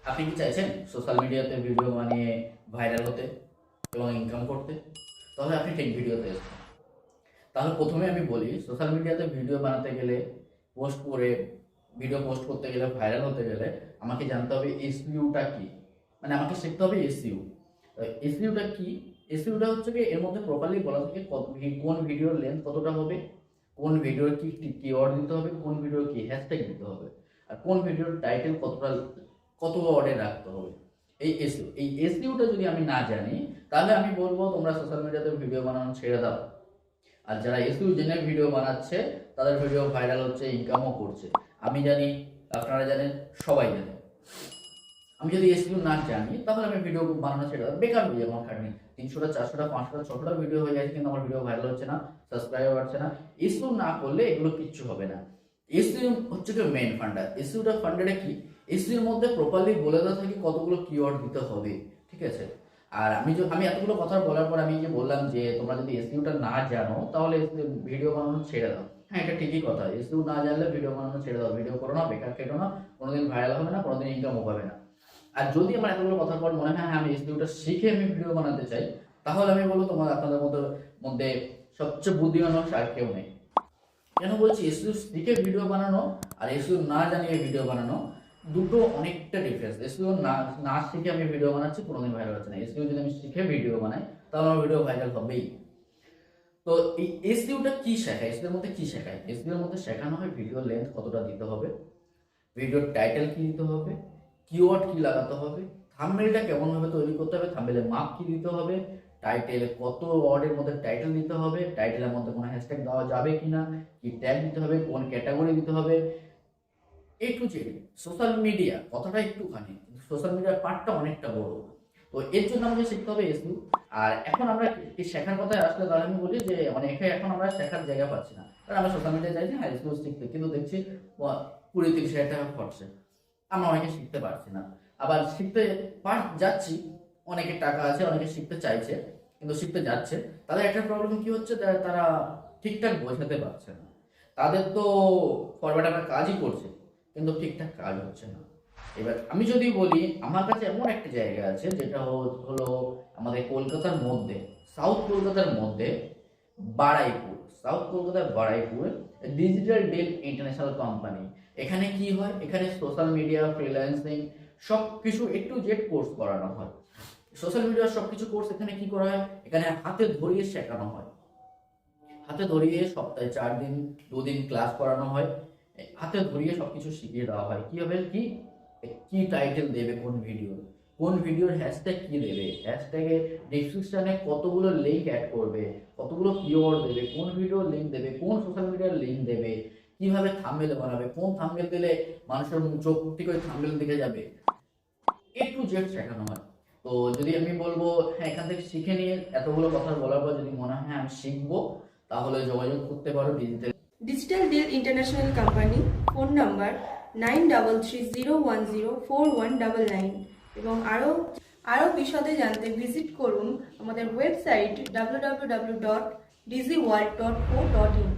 আপনি কি চাইছেন সোশ্যাল মিডিয়াতে ভিডিও বানিয়ে ভাইরাল হতে এবং ইনকাম করতে? তাহলে আপনি ঠিক ভিডিওতে এসেছেন। তাহলে প্রথমে আমি বলি, সোশ্যাল মিডিয়াতে ভিডিও বানাতে গেলে, পোস্ট করে ভিডিও পোস্ট করতে গেলে, ভাইরাল হতে গেলে আমাকে জানতে হবে এসইউটা কি, মানে আমাকে শিখতে হবে এসইউ। এসইউটা কি? এসইউটা হচ্ছে কি, এর মধ্যে প্রপারলি বলা থাকে কোন ভিডিওর লেন্থ কতটা হবে, কোন ভিডিওর কি কিওয়ার্ড দিতে হবে, কোন ভিডিওর কি হ্যাশট্যাগ দিতে হবে, আর কোন ভিডিওর টাইটেল কত ওয়ার্ডে রাখতে হবে। এই এসইউটা যদি আমি না জানি, তাহলে আমি বলবো তোমরা সোশ্যাল মিডিয়াতে ভিডিও বানানো ছেড়ে দাও। আর যারা এসইউ জেনে ভিডিও বানাচ্ছে তাদের ভিডিও ভাইরাল হচ্ছে, ইনকামও করছে। আমি জানি, আপনারা জানেন, সবাই জানে। আমি যদি এসইউ না জানি তাহলে আমি ভিডিও বানানো ছেড়ে দাও, বেকার হয়ে যাবে আমার খাটনি। 300টা 400টা 500টা 600টা ভিডিও হয়ে যাচ্ছে, কিন্তু আমার ভিডিও ভাইরাল হচ্ছে না, সাবস্ক্রাইবার বাড়ছে না। এসইউ না করলে এগুলো কিচ্ছু হবে না। এসইউ হচ্ছে কি মেইন ফান্ডা। এসইউটা ফান্ডাটা কি? এসইউর মধ্যে প্রপারলি বলে দেওয়া থাকে কতগুলো কিওয়ার্ড দিতে হবে, ঠিক আছে? আর আমি এতগুলো কথা বলার পর আমি যে বললাম যে তোমরা যদি এসইউটা না জানো তাহলে ভিডিও বানানো ছেড়ে দাও। হ্যাঁ, এটা ঠিকই কথা। এসইউ না জানলে ভিডিও বানানো ছেড়ে দাও, ভিডিও করো না, বেকার কেটো না, কোনোদিন ভাইরাল হবে না, কোনোদিন ইনকামও পাবে না। আর যদি আমার এতগুলো কথার পর মনে হয় হ্যাঁ আমি এসইউটা শিখে আমি ভিডিও বানাতে চাই, তাহলে আমি বলবো আপনাদের মধ্যে সবচেয়ে বুদ্ধিমান মানুষ আর কেউ নেই। কেন বলছি? এসইউ শিখে ভিডিও বানানো আর এসইউ না জানিয়ে ভিডিও বানানো দুটো অনেকটা ডিফারেন্স। এসইউ না শিখে আমি ভিডিও বানাচ্ছি, কোনোদিন ভাইরাল হচ্ছে না। এসইউ যদি আমি শিখে ভিডিও বানাই তাহলে আমার ভিডিও ভাইরাল হবেই। তো এই এসইউটা কি শেখায়? এসইউর মধ্যে কি শেখায়? এসইউর মধ্যে শেখানো হয় ভিডিও লেন্থ কতটা দিতে হবে, ভিডিওর টাইটেল কি দিতে হবে, কিওয়ার্ড কি লাগাতে হবে, থাম্বনেলটা কেমন ভাবে তৈরি করতে হবে, থাম্বনেলের মাপ কি দিতে হবে, টাইটেল কত ওয়ার্ডের মধ্যে টাইটেল দিতে হবে, টাইটেলের মধ্যে কোনো হ্যাশট্যাগ দেওয়া যাবে কিনা, কি ট্যাগ দিতে হবে, কোন ক্যাটাগরি দিতে হবে, এ টু জেড। সোশ্যাল মিডিয়া কথাটা একটুখানি, সোশ্যাল মিডিয়ার পার্টটা অনেকটা বড়। তো এর জন্য আমাকে শিখতে হবে এসইউ। আর এখন আমরা এই শেখার কথায় আসলে তাহলে আমি বলি যে এখন আমরা শেখার জায়গা পাচ্ছি না। কারণ আমরা সোশ্যাল মিডিয়ায় চাইছি হ্যাঁ এসইউ শিখতে, কিন্তু দেখছি 20-30 হাজার টাকা খরচে, আমরা অনেকে শিখতে পারছি না। আবার শিখতে যাচ্ছি, অনেকের টাকা আছে, অনেকে শিখতে চাইছে কিন্তু শিখতে যাচ্ছে, তাদের একটা প্রবলেম কি হচ্ছে, তারা ঠিকঠাক বোঝাতে পারছে না। তাদের তো ফরম্যাট আমরা কাজই করছে কিন্তু ঠিকঠাক কাজ হচ্ছে না। এবার আমি যদি বলি, আমার কাছে এমন একটা জায়গা আছে যেটা হলো আমাদের কলকাতার মধ্যে, সাউথ কলকাতার মধ্যে বারুইপুর, সাউথ কলকাতার Baruipur digital Dell international company. এখানে কি হয়? এখানে সোশ্যাল মিডিয়া, ফ্রিল্যান্সিং সব কিছু একটু জেড কোর্স করানো হয়। সোশ্যাল মিডিয়ার সবকিছু কোর্স এখানে কি করা হয়? এখানে হাতে ধরিয়ে শেখানো হয়। হাতে ধরিয়ে সপ্তাহে 4 দিন 2 দিন ক্লাস করানো হয়, হাতে ধরিয়ে সবকিছু শিখিয়ে দেওয়া হয়। কি হবে? কি টাইটেল দেবে কোন ভিডিওর হ্যাশট্যাগ কি দেবে, হ্যাশট্যাগে ডেসক্রিপশনে কতগুলো লিঙ্ক অ্যাড করবে, কতগুলো কিওয়ার্ড দেবে, কোন ভিডিওর লিঙ্ক দেবে, কোন সোশ্যাল মিডিয়ার লিঙ্ক দেবে, কিভাবে থাম্বনেল বানাবে, কোন থাম্বনেল দিলে মানুষের চোখ থেকে ওই থাম্বনেল দিকে যাবে, এ টু জেড শেখানো হয়। তো যদি আমি বলবো হ্যাঁ এখান থেকে শিখে নিয়ে এতগুলো কথা বলার পর যদি মনে হয় হ্যাঁ আমি শিখবো, তাহলে যোগাযোগ করতে পারো digital Dell international company. Phone number 9330104199 এবং আরও বিশদে জানতে ভিজিট করুন আমাদের ওয়েবসাইট www.𝐍𝐨𝐧-𝐻𝐫.co.in।